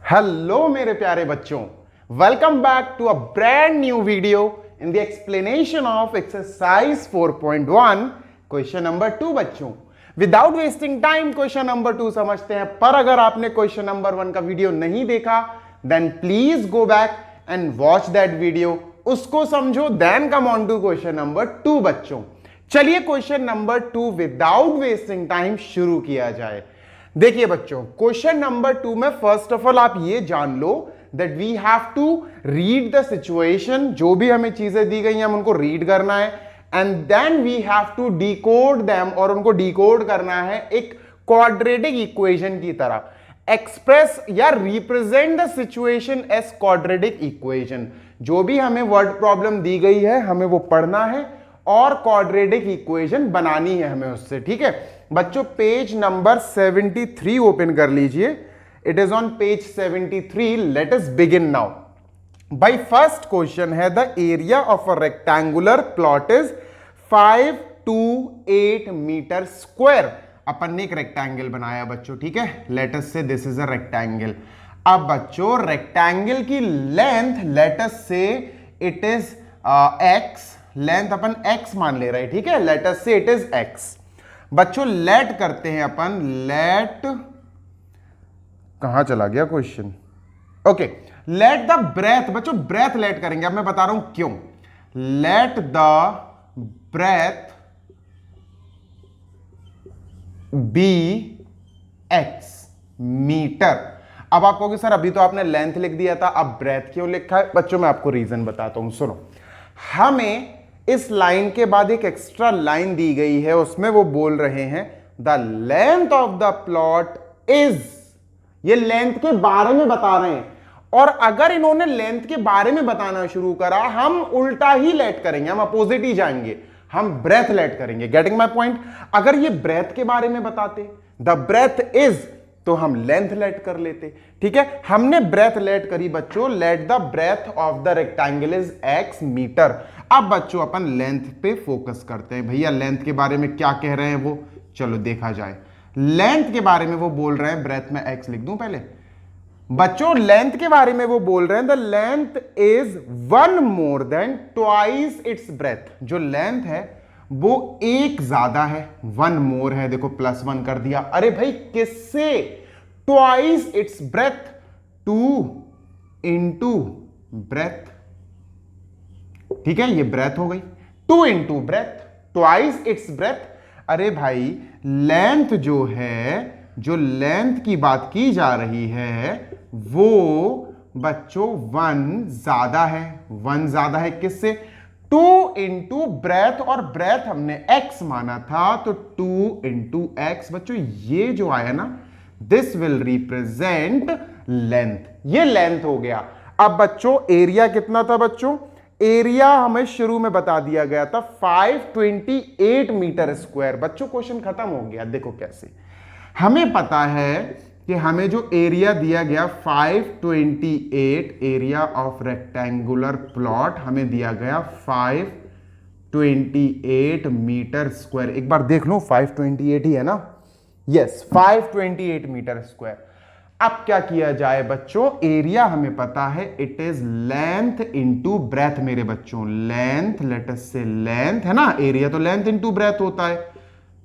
Hello मेरे प्यारे बच्चों, welcome back to a brand new video in the explanation of exercise 4.1 question number 2। बच्चों, without wasting time question number 2 समझते हैं। पर अगर आपने क्वेश्चन नंबर 1 का वीडियो नहीं देखा then please go back and watch that video, उसको समझो, then come on to question number 2। बच्चों चलिए question number 2 without wasting time शुरू किया जाए। देखिए बच्चों, क्वेश्चन नंबर 2 में फर्स्ट ऑफ ऑल आप ये जान लो that we have to read the situation. जो भी हमें चीजें दी गई हैं हम उनको रीड करना है and then we have to decode them, और उनको डिकोड करना है एक क्वाड्रेटिक इक्वेशन की तरह। एक्सप्रेस या represent the situation as quadratic equation. जो भी हमें वर्ड प्रॉब्लम दी गई है हमें वो पढ़ना है और क्वाड्रेटिक इक्वेशन बनानी है हमें उससे। ठीक है बच्चों, पेज नंबर 73 ओपन कर लीजिए। It is on page 73। Let us begin now. By first question है the area of a rectangular plot is 528 metre square. अपन ने एक रेक्टेंगल बनाया बच्चों, ठीक है। लेट अस से दिस इज अ रेक्टेंगल। अब बच्चों रेक्टेंगल की length late us say it is x, length upon x मान ले रहे हैं, ठीक है। Let us say it is x। बच्चों लेट करते हैं अपन, लेट कहां चला गया question, okay. Let the breadth, बच्चों ब्रेथ लेट करेंगे। अब मैं बता रहा हूं क्यों। Let the breadth be x metre. अब आप कहोगे सर अभी तो आपने लेंथ लिख दिया था, अब ब्रेथ क्यों लिखा है? बच्चों मैं आपको रीजन बताता हूं, सुनो। हमें इस लाइन के बाद एक एक्स्ट्रा लाइन दी गई है, उसमें वो बोल रहे हैं the length of the plot is, ये लेंथ के बारे में बता रहे हैं। और अगर इन्होंने लेंथ के बारे में बताना शुरू करा हम उल्टा ही लेट करेंगे, हम अपोजिट ही जाएंगे, हम ब्रेथ लेट करेंगे। Getting my point? अगर ये ब्रेथ के बारे में बताते द ब्रेथ इज, तो हम लेंथ लेट कर लेते, ठीक है। हमने ब्रेथ लेट करी बच्चों, let the breadth of the rectangle is x metre. अब बच्चों अपन लेंथ पे फोकस करते हैं। भैया लेंथ के बारे में क्या कह रहे हैं वो, चलो देखा जाए। लेंथ के बारे में वो बोल रहे हैं, ब्रेथ में x लिख दूं पहले। बच्चों लेंथ के बारे में वो बोल रहे हैं the length is 1 more than twice its breath. जो लेंथ है वो एक ज्यादा है, 1 मोर है, देखो +1 कर दिया। अरे भाई किससे? Twice its breath, 2 into breadth, ठीक है। ये ब्रेथ हो गई, 2 into breadth, twice its breath. अरे भाई लेंथ जो है, जो लेंथ की बात की जा रही है वो बच्चों 1 ज्यादा है, 1 ज्यादा है किससे? 2 इंटू ब्रेथ, और ब्रेथ हमने x माना था तो 2 इंटू एक्स। बच्चों ये जो आया ना, दिस विल रिप्रेजेंट लेंथ, ये लेंथ हो गया। अब बच्चों एरिया कितना था बच्चों? एरिया हमें शुरू में बता दिया गया था 528 मीटर स्क्वायर। बच्चों क्वेश्चन खत्म हो गया। देखो कैसे, हमें पता है कि हमें जो एरिया दिया गया 528, एरिया ऑफ रेक्टेंगुलर प्लॉट हमें दिया गया 528 मीटर स्क्वायर। एक बार देख लो 528 ही है ना, यस 528 मीटर स्क्वायर। अब क्या किया जाए बच्चों, एरिया हमें पता है it is length into breath. मेरे बच्चों लेंथ, लेट अस से लेंथ है ना, एरिया तो लेंथ इंटू ब्रेथ होता है।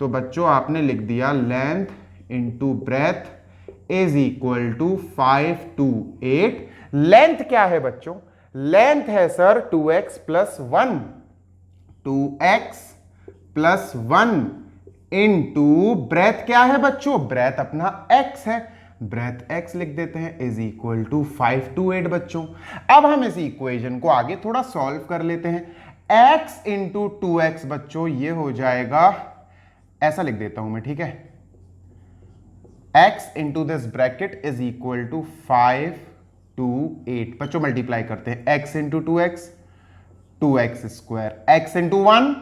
तो बच्चों आपने लिख दिया length into breadth is equal to 528। Length क्या है बच्चों? लेंथ है sir 2x plus 1, 2x plus 1 into breadth क्या है बच्चों? ब्रेथ अपना x है, ब्रेथ x लिख देते हैं इज इक्वल टू 528 बच्चों। अब हम इस इक्वेशन को आगे थोड़ा सॉल्व कर लेते हैं। x इंटू 2x बच्चों ये हो जाएगा, ऐसा लिख देता हूं मैं, ठीक है। x into this bracket is equal to 528 बच्चों। मल्टीप्लाई करते हैं, x into 2x 2x square, x into 1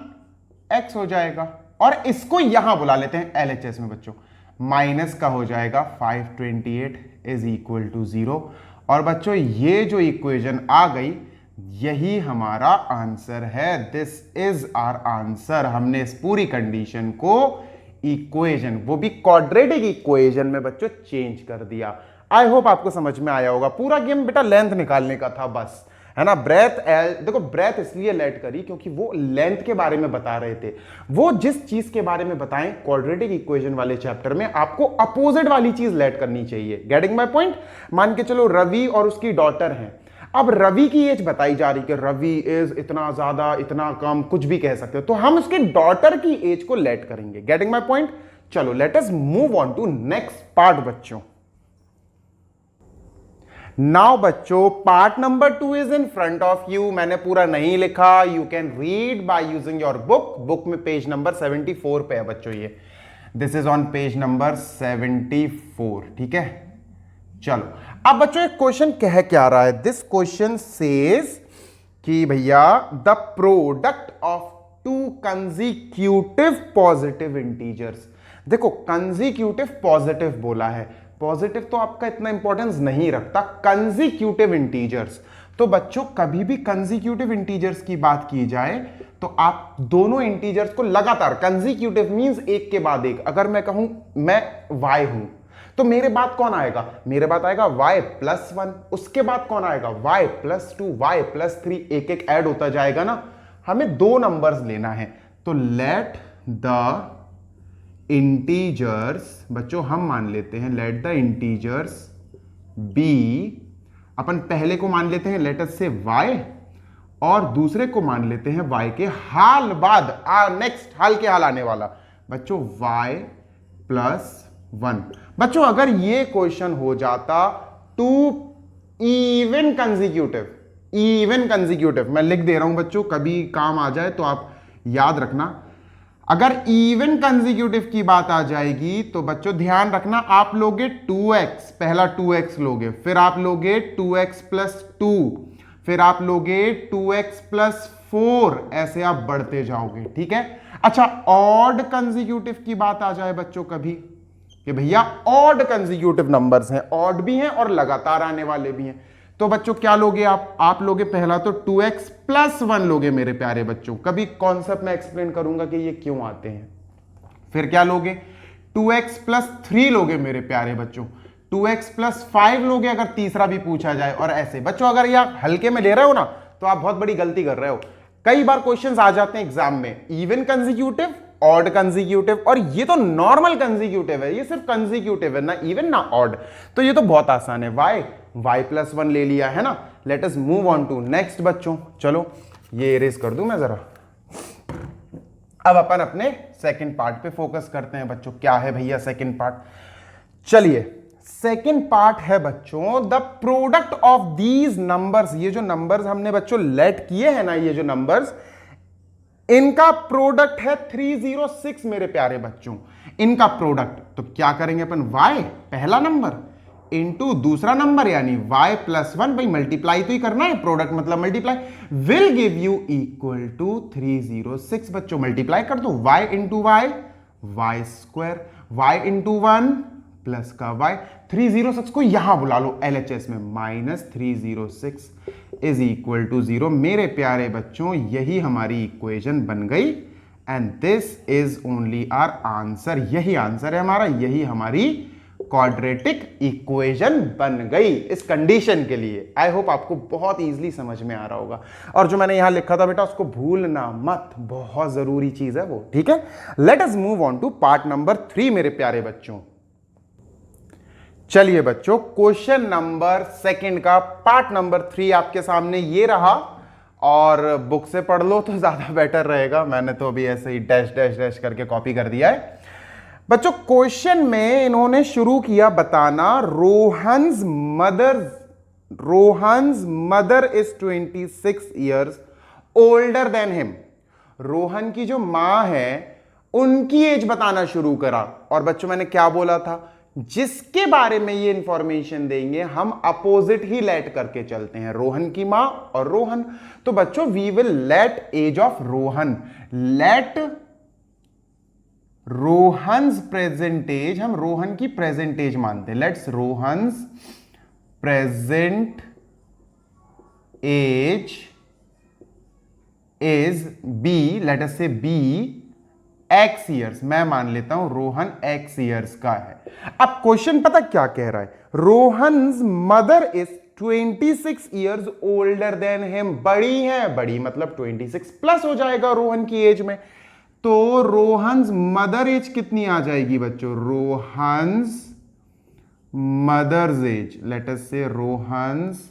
x हो जाएगा। और इसको यहां बुला लेते हैं LHS में बच्चों, माइनस का हो जाएगा 528 इज इक्वल टू 0। और बच्चों ये जो इक्वेशन आ गई यही हमारा आंसर है। This is our answer. हमने इस पूरी कंडीशन को इक्वेशन, वो भी क्वाड्रेटिक इक्वेशन में बच्चों चेंज कर दिया। आई होप आपको समझ में आया होगा। पूरा गेम बेटा लेंथ निकालने का था बस, है ना। ब्रेथ देखो ब्रेथ इसलिए लेट करी क्योंकि वो लेंथ के बारे में बता रहे थे। वो जिस चीज के बारे में बताएं क्वाड्रेटिक इक्वेशन वाले चैप्टर में, आपको अपोजिट वाली चीज लेट करनी चाहिए। Getting my point. मान के चलो रवि और उसकी डॉटर हैं। अब रवि की एज बताई जा रही कि रवि इज इतना ज्यादा, इतना कम, कुछ भी कह सकते हो, तो हम उसके डॉटर की एज को लेट करेंगे। Getting my point. चलो let us move on to next part बच्चों। नाउ बच्चों part number 2 is in front of you. मैंने पूरा नहीं लिखा, you can read by using your book. Book में पेज नंबर 74 पे है बच्चों ये। This is on page number 74, ठीक है। चलो अब बच्चों एक क्वेश्चन कह क्या रहा है। दिस क्वेश्चन सेज कि भैया the product of to consecutive positive integers. देखो कंसेक्यूटिव पॉजिटिव बोला है, पॉजिटिव तो आपका इतना इंपॉर्टेंस नहीं रखता, कंसेक्यूटिव इंटीजर्स। तो बच्चों कभी भी कंसेक्यूटिव इंटीजर्स की बात की जाए तो आप दोनों इंटीजर्स को लगातार, कंसेक्यूटिव मींस एक के बाद एक। अगर मैं कहूं मैं y हूं तो मेरे बाद कौन आएगा, मेरे बाद आएगा y+1, उसके बाद कौन आएगा y+2, y+3, एक एक ऐड होता जाएगा ना। हमें दो नंबर्स लेना है, तो लेट द इंटीजर्स, बच्चों हम मान लेते हैं लेट द इंटीजर्स बी, अपन पहले को मान लेते हैं लेट अस से y और दूसरे को मान लेते हैं y के हाल बाद, नेक्स्ट हाल के हाल आने वाला बच्चों y+1। बच्चों अगर ये क्वेश्चन हो जाता two even consecutive, even consecutive मैं लिख दे रहा हूं बच्चों, कभी काम आ जाए तो आप याद रखना। अगर इवन कंसेक्यूटिव की बात आ जाएगी तो बच्चों ध्यान रखना, आप लोगे 2x, पहला 2x लोगे, फिर आप लोगे 2x+2, फिर आप लोगे 2x+4, ऐसे आप बढ़ते जाओगे, ठीक है। अच्छा ऑड कंसेक्यूटिव की बात आ जाए बच्चों कभी कि भैया ऑड कंसेक्यूटिव नंबर्स हैं, ऑड भी हैं और लगातार आने वाले भी हैं, तो बच्चों क्या लोगे आप लोगे पहला तो 2x+1 लोगे मेरे प्यारे बच्चों। कभी कॉन्सेप्ट में एक्सप्लेन करूंगा कि ये क्यों आते हैं। फिर क्या लोगे 2x+3 लोगे मेरे प्यारे बच्चों, 2x+5 लोगे अगर तीसरा भी पूछा जाए, और ऐसे बच्चों अगर ये आप हल्के में ले रहे हो ना तो आप बहुत बड़ी गलती कर रहे हो। कई बार क्वेश्चंस आ जाते हैं एग्जाम में, इवन कंसेक्यूटिव, ऑड कंसेक्यूटिव, और ये तो नॉर्मल कंसेक्यूटिव है, ये सिर्फ कंसेक्यूटिव है, ना इवन ना ऑड, तो ये तो बहुत आसान है। y+1 ले लिया है ना। Let us move on to next बच्चों। चलो ये इरेज कर दूं मैं जरा। अब अपन अपने सेकंड पार्ट पे फोकस करते हैं बच्चों। क्या है भैया सेकंड पार्ट, चलिए सेकंड पार्ट है बच्चों the product of these numbers. ये जो नंबर्स हमने बच्चों लेट किए हैं ना, ये जो नंबर्स, इनका प्रोडक्ट है 306 मेरे प्यारे बच्चों, इनका प्रोडक्ट। तो क्या करेंगे अपन, y पहला नंबर इंटू दूसरा नंबर यानी y+1, भाई मल्टीप्लाई तो ही करना है, प्रोडक्ट मतलब multiply, will give you equal to 306। बच्चों मल्टीप्लाई कर दो, y into y² y into 1 plus का y, 306 को यहां बुला लो LHS में, -306 इज इक्वल टू 0। मेरे प्यारे बच्चों यही हमारी इक्वेशन बन गई and this is only our answer. यही आंसर है हमारा, यही हमारी क्वाड्रेटिक इक्वेशन बन गई इस कंडीशन के लिए। आई होप आपको बहुत इजीली समझ में आ रहा होगा, और जो मैंने यहां लिखा था बेटा उसको भूलना मत, बहुत जरूरी चीज है वो, ठीक है। Let us move on to part number 3 मेरे प्यारे बच्चों। चलिए बच्चों क्वेश्चन नंबर सेकंड का पार्ट नंबर 3 आपके सामने ये रहा, और बुक से पढ़ लो तो ज्यादा बेटर रहेगा, मैंने तो अभी ऐसे ही डैश डैश डैश करके कॉपी कर दिया है बच्चों। क्वेश्चन में इन्होंने शुरू किया बताना, Rohan's mother is 26 years older than him. Rohan की जो मां है उनकी एज बताना शुरू करा, और बच्चों मैंने क्या बोला था, जिसके बारे में ये इंफॉर्मेशन देंगे हम अपोजिट ही लेट करके चलते हैं, रोहन की मां और रोहन। तो बच्चों we will let age of Rohan, let Rohan's present age, हम रोहन की प्रेजेंट एज मानते हैं, let's Rohan's present age is be, let us say be x years, मैं मान लेता हूं रोहन एक्स ईयर्स का है। अब क्वेश्चन पता क्या कह रहा है, Rohan's mother is 26 years older than him, बड़ी है, बड़ी मतलब 26 प्लस हो जाएगा रोहन की एज में। तो रोहन्स मदर एज कितनी आ जाएगी बच्चों, Rohan's mother's age, let us say Rohan's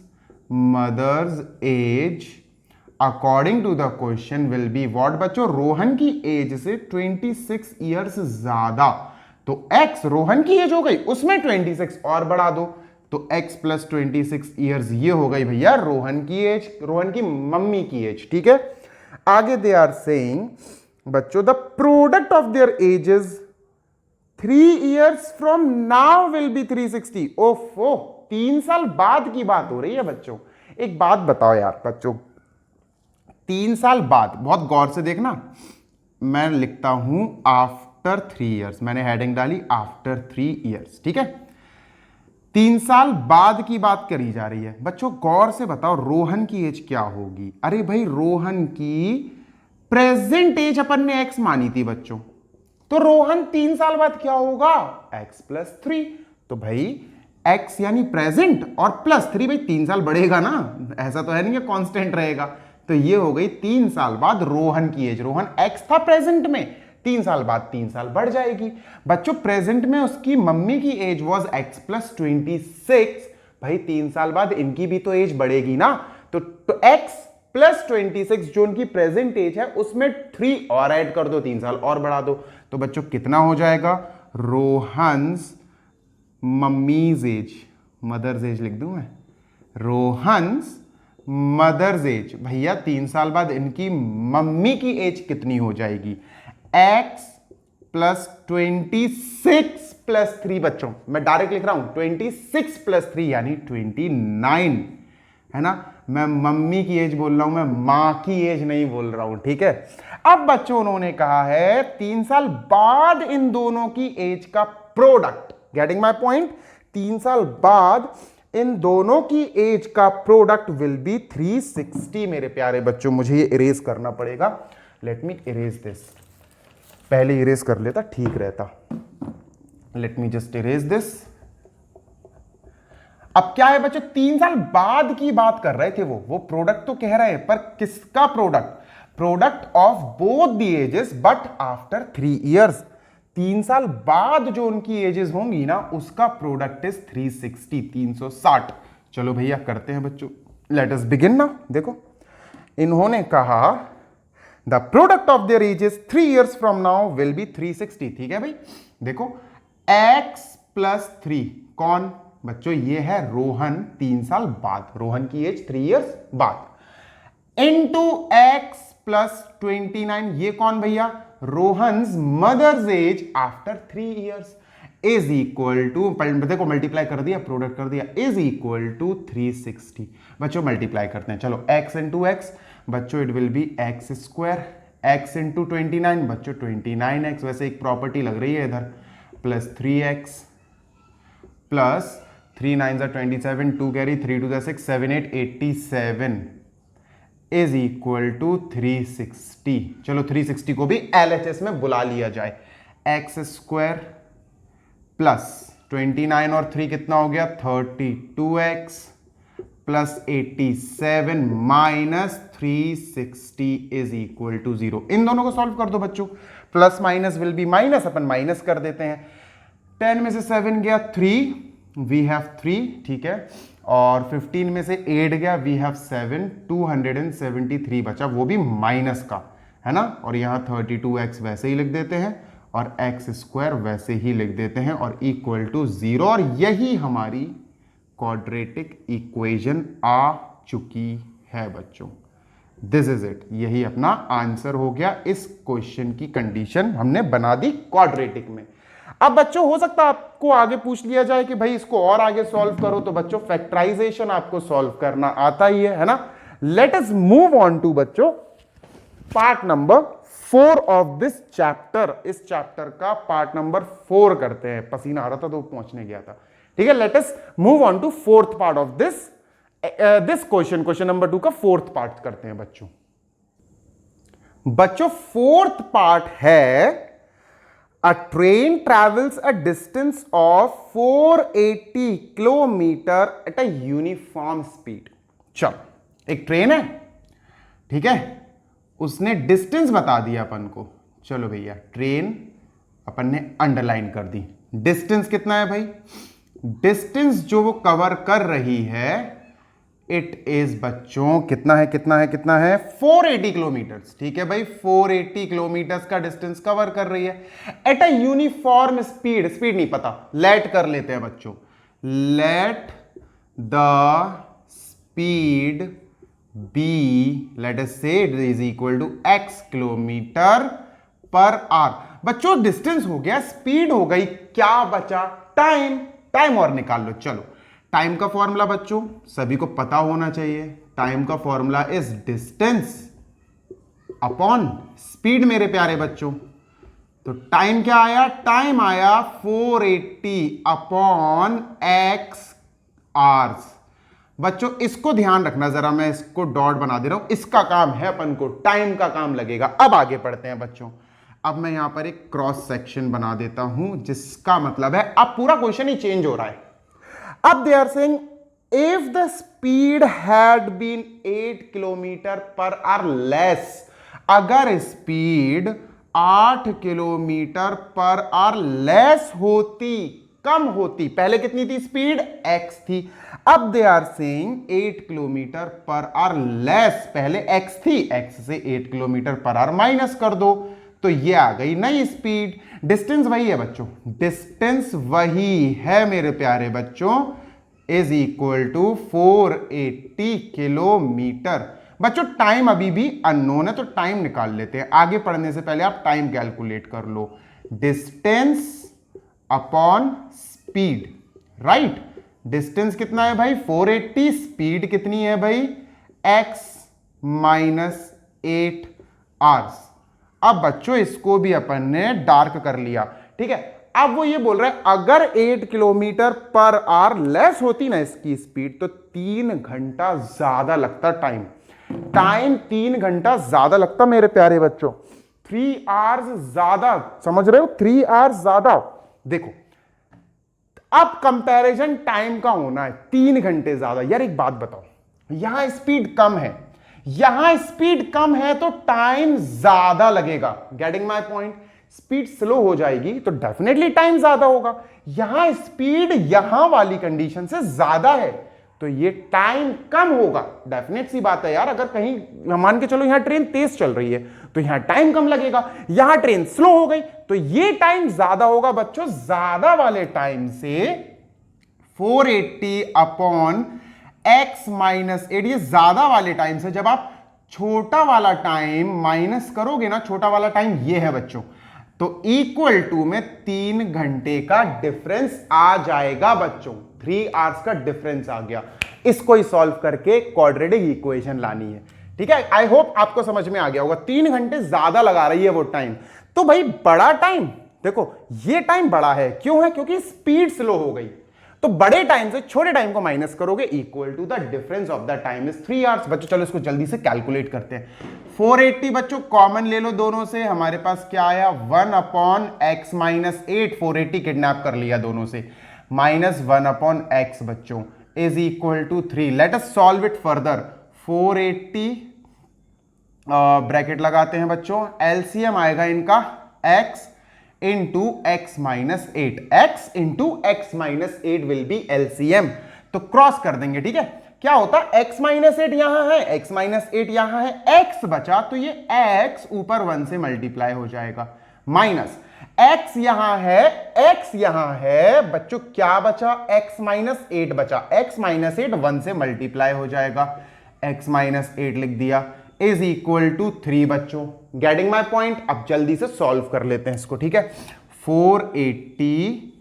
mother's age according to the question will be what बच्चों, रोहन की एज से 26 ईयर्स ज्यादा, तो x रोहन की एज हो गई, उसमें 26 और बढ़ा दो, तो x प्लस 26 ईयर्स ये हो गई भैया रोहन की एज, रोहन की मम्मी की एज। ठीक है, आगे दे आर सेइंग बच्चों the product of their edges 3 years from now will be 360। ओफो, 3 साल बाद की बात हो रही है बच्चों। एक बात बताओ यार बच्चों, 3 साल बाद, बहुत गौर से देखना, मैं लिखता हूं आफ्टर 3 years, मैंने हेडिंग डाली आफ्टर 3 years। ठीक है, 3 साल बाद की बात करी जा रही है बच्चों। गौर से बताओ रोहन की एज क्या होगी। अरे भाई रोहन की प्रेजेंट एज अपन ने एक्स मानी थी बच्चों, तो रोहन 3 साल बाद क्या होगा, x प्लस 3। तो भाई x यानी प्रेजेंट और प्लस 3, भाई 3 साल बढ़ेगा ना, ऐसा तो है नहीं कि कांस्टेंट रहेगा। तो ये हो गई 3 साल बाद रोहन की एज, रोहन x था प्रेजेंट में, 3 साल बाद 3 साल बढ़ जाएगी बच्चों। प्रेजेंट में उसकी मम्मी की एज वॉज x प्लस 26, भाई 3 साल बाद इनकी भी तो एज बढ़ेगी ना, तो x प्लस 26 जो उनकी प्रेजेंट एज है उसमें 3 और ऐड कर दो, 3 साल और बढ़ा दो, तो बच्चों कितना हो जाएगा, Rohan's mummy's age, mother's age लिख दूं मैं, रोहन्स मदर्स एज, भैया 3 साल बाद इनकी मम्मी की एज कितनी हो जाएगी, x प्लस 26 प्लस 3। बच्चों मैं डायरेक्ट लिख रहा हूं 26 प्लस 3 यानी 29, है ना। मैं मम्मी की एज बोल रहा हूं, मैं मां की एज नहीं बोल रहा हूं। ठीक है, अब बच्चों उन्होंने कहा है 3 साल बाद इन दोनों की एज का प्रोडक्ट, गेटिंग माय पॉइंट, 3 साल बाद इन दोनों की एज का प्रोडक्ट विल बी 360। मेरे प्यारे बच्चों मुझे ये इरेज करना पड़ेगा, लेट मी इरेज दिस, पहले इरेज कर लेता ठीक रहता, let me just erase this. अब क्या है बच्चों, 3 साल बाद की बात कर रहे थे वो प्रोडक्ट तो कह रहे हैं, पर किसका product, product of both the ages but after 3 years। 3 साल बाद जो उनकी एजेस होंगी ना उसका प्रोडक्ट इज 360, 360। चलो भैया करते हैं बच्चों, लेट अस बिगिन ना। देखो इन्होंने कहा the product of their edges 3 years from now will be 360। ठीक है भाई, देखो x प्लस 3 कौन बच्चों, ये है रोहन 3 साल बाद, रोहन की एज 3 years बाद, इनटू x प्लस 29, ये कौन भैया, Rohan's mother's age after 3 years, is equal to, देखो मल्टीप्लाई कर दिया, प्रोडक्ट कर दिया, इज इक्वल टू 360। बच्चों मल्टीप्लाई करते हैं, चलो x इंटू एक्स, बच्चों it will be x square, x into 29 बच्चों 29x, वैसे एक प्रॉपर्टी लग रही है इधर, plus 3x plus 3 9 27, 2 carry, 3 2 6, 7 8 87 is equal to 360। चलो 360 को भी LHS में बुला लिया जाए, एक्स स्क्वायर प्लस 29 और 3 कितना हो गया 32x plus 87 minus 360 is equal to 0। इन दोनों को सॉल्व कर दो बच्चों, plus minus will be minus, अपन माइनस कर देते हैं, 10 में से 7 गया 3, वी हैव 3, ठीक है, और 15 में से 8 गया, वी हैव 7, 273 बचा, वो भी माइनस का, है ना। और यहां 32x वैसे ही लिख देते हैं और एक्स स्क्वायर वैसे ही लिख देते हैं और इक्वल टू 0, और यही हमारी क्वाड्रेटिक इक्वेशन आ चुकी है बच्चों। दिस इज इट, यही अपना आंसर हो गया, इस क्वेश्चन की कंडीशन हमने बना दी क्वाड्रेटिक में। अब बच्चों हो सकता है आपको आगे पूछ लिया जाए कि भाई इसको और आगे सॉल्व करो, तो बच्चों फैक्टराइजेशन आपको सॉल्व करना आता ही है ना। Let us move on to बच्चों part number 4 of this chapter. इस चैप्टर का पार्ट नंबर 4 करते हैं, पसीना आ रहा था तो पहुंचने गया था, ठीक है। Let us move on to fourth part of this question number 2 का फोर्थ पार्ट करते हैं बच्चों। बच्चों फोर्थ पार्ट है A train travels a distance of 480 kilometre at a uniform speed. चलो एक ट्रेन है, ठीक है, उसने डिस्टेंस बता दिया अपन को। चलो भैया ट्रेन अपन ने अंडरलाइन कर दी। डिस्टेंस कितना है भाई? डिस्टेंस जो वो कवर कर रही है इट इज बच्चों कितना है 480 किलोमीटर्स। ठीक है भाई, 480 किलोमीटर्स का डिस्टेंस कवर कर रही है at a uniform speed. Speed नहीं पता, लेट कर लेते हैं बच्चों। Let the speed be, let us say it is equal to x kilometre per hour. बच्चों डिस्टेंस हो गया, स्पीड हो गई, क्या बचा? टाइम। टाइम और निकाल लो। चलो टाइम का फॉर्मूला बच्चों सभी को पता होना चाहिए। टाइम का formula is distance upon speed मेरे प्यारे बच्चों। तो टाइम क्या आया? टाइम आया 480 अपॉन x आवर्स। बच्चों इसको ध्यान रखना जरा, मैं इसको डॉट बना दे रहा हूं। इसका काम है अपन को, टाइम का काम लगेगा। अब आगे पढ़ते हैं बच्चों। अब मैं यहां पर एक क्रॉस सेक्शन बना देता हूं, जिसका मतलब है अब पूरा क्वेश्चन ही चेंज हो रहा है। अब they are saying if the speed had been 8 kilometre per hour less, अगर speed 8 kilometre per hour less होती, कम होती, पहले कितनी थी स्पीड? x थी। अब they are saying 8 kilometre per hour less, पहले x थी, x से 8 किलोमीटर पर आवर माइनस कर दो तो ये आ गई नई स्पीड। डिस्टेंस वही है बच्चों, डिस्टेंस वही है मेरे प्यारे बच्चों, इज इक्वल टू 480 किलोमीटर। बच्चों टाइम अभी भी अननोन है तो टाइम निकाल लेते हैं। आगे पढ़ने से पहले आप टाइम कैलकुलेट कर लो। Distance upon speed, right. Distance कितना है भाई? 480। स्पीड कितनी है भाई? x minus 8 hours. अब बच्चों इसको भी अपन ने डार्क कर लिया, ठीक है। अब वो ये बोल रहा है अगर 8 किलोमीटर पर आवर लेस होती ना इसकी स्पीड तो 3 घंटा ज्यादा लगता टाइम। टाइम 3 घंटा ज्यादा लगता मेरे प्यारे बच्चों, 3 आवर्स ज्यादा, समझ रहे हो? 3 आवर्स ज्यादा। देखो अब कंपैरिजन टाइम का होना है, 3 घंटे ज्यादा। यार एक बात बताओ, यहां स्पीड कम है, यहां स्पीड कम है तो टाइम ज्यादा लगेगा। Getting my point? Speed slow हो जाएगी तो डेफिनेटली टाइम ज्यादा होगा। यहां स्पीड यहां वाली कंडीशन से ज्यादा है तो ये टाइम कम होगा। डेफिनेट सी बात है यार, अगर कहीं मान के चलो यहां ट्रेन तेज चल रही है तो यहां टाइम कम लगेगा, यहां ट्रेन स्लो हो गई तो ये टाइम ज्यादा होगा। बच्चों ज्यादा वाले टाइम से 480 अपॉन x माइनस 8, ये ज्यादा वाले टाइम से जब आप छोटा वाला टाइम माइनस करोगे ना, छोटा वाला टाइम ये है बच्चों, तो इक्वल टू में 3 घंटे का डिफरेंस आ जाएगा बच्चों। 3 आवर्स का डिफरेंस आ गया। इसको ही सॉल्व करके क्वाड्रेटिक इक्वेशन लानी है, ठीक है। आई होप आपको समझ में आ गया होगा। 3 घंटे ज्यादा लगा रही है वो टाइम, तो भाई बड़ा टाइम, देखो ये टाइम बड़ा है, क्यों है? क्योंकि स्पीड स्लो हो गई। तो बड़े टाइम से छोटे टाइम को माइनस करोगे, equal to the difference of the time is 3 hours. बच्चों चलो इसको जल्दी से कैलकुलेट करते हैं। 480 बच्चों कॉमन ले लो दोनों से, हमारे पास क्या आया? 1 अपॉन x माइनस 8, 480 किडनैप कर लिया दोनों से, माइनस 1 अपॉन x बच्चों is equal to 3। Let us solve it further. 480 bracket लगाते हैं बच्चों, एलसीएम आएगा इनका x into x minus 8, x into x minus 8 will be LCM. तो क्रॉस कर देंगे, ठीक है। क्या होता है? x माइनस 8 यहां है, x माइनस 8 यहां है, x बचा तो ये x ऊपर 1 से मल्टीप्लाई हो जाएगा, माइनस x यहां है, x यहां है बच्चों, क्या बचा? x माइनस 8 बचा, x माइनस 8 1 से मल्टीप्लाई हो जाएगा, x माइनस 8 लिख दिया इज इक्वल टू 3 बच्चों। Getting my point? अब जल्दी से सॉल्व कर लेते हैं इसको, ठीक है। 480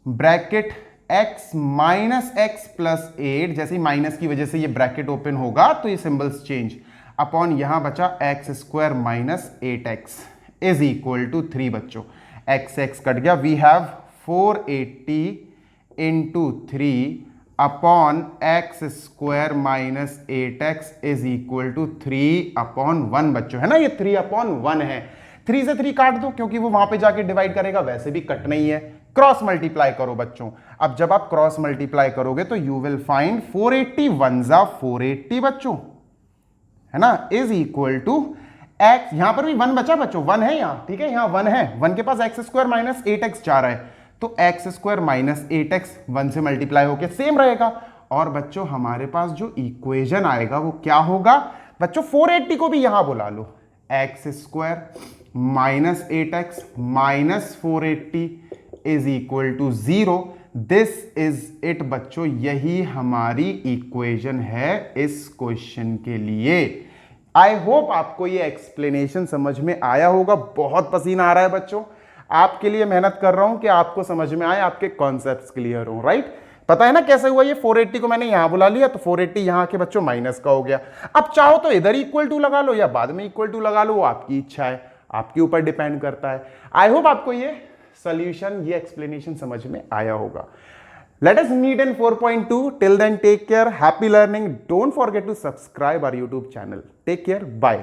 bracket x minus x plus 8, जैसे ही माइनस की वजह से ये ब्रैकेट ओपन होगा तो ये सिंबल्स चेंज, अपॉन यहां बचा x square minus 8x is equal to 3 बच्चों। x कट गया, we have 480 into 3 upon x square minus 8x is equal to 3 upon 1 बच्चों, है ना, ये 3 अपॉन 1 है। 3 से 3 काट दो क्योंकि वो वहां पे जाके डिवाइड करेगा, वैसे भी कटना ही है। क्रॉस मल्टीप्लाई करो बच्चों। अब जब आप क्रॉस मल्टीप्लाई करोगे तो यू विल फाइंड 480 1 जा 480 बच्चों, है ना, इज इक्वल टू एक्स। यहां पर भी 1 बचा बच्चों, 1 है यहां, ठीक है, यहां 1 है, 1 के पास एक्स स्क्वायर माइनस 8x जा रहा है, तो एक्स स्क्वायर माइनस 8x 1 से मल्टीप्लाई होकर सेम रहेगा। और बच्चों हमारे पास जो इक्वेशन आएगा वो क्या होगा बच्चों, 480 को भी यहां बुला लो, x square minus 8x minus 480 is equal to 0। This is it बच्चों, यही हमारी इक्वेशन है इस क्वेश्चन के लिए। आई होप आपको ये एक्सप्लेनेशन समझ में आया होगा। बहुत पसीना आ रहा है बच्चों, आपके लिए मेहनत कर रहा हूं कि आपको समझ में आए, आपके कॉन्सेप्ट्स क्लियर हो, राइट। पता है ना कैसे हुआ ये, 480 को मैंने यहां बुला लिया तो 480 यहां के बच्चों माइनस का हो गया। अब चाहो तो इधर इक्वल टू लगा लो या बाद में इक्वल टू लगा लो, वो आपकी इच्छा है, आपके ऊपर डिपेंड करता है। आई होप आपको ये सॉल्यूशन, ये एक्सप्लेनेशन समझ में आया होगा। Let us meet in 4.2. Till then, take care. Happy learning. Don't forget to subscribe our YouTube channel. Take care. Bye.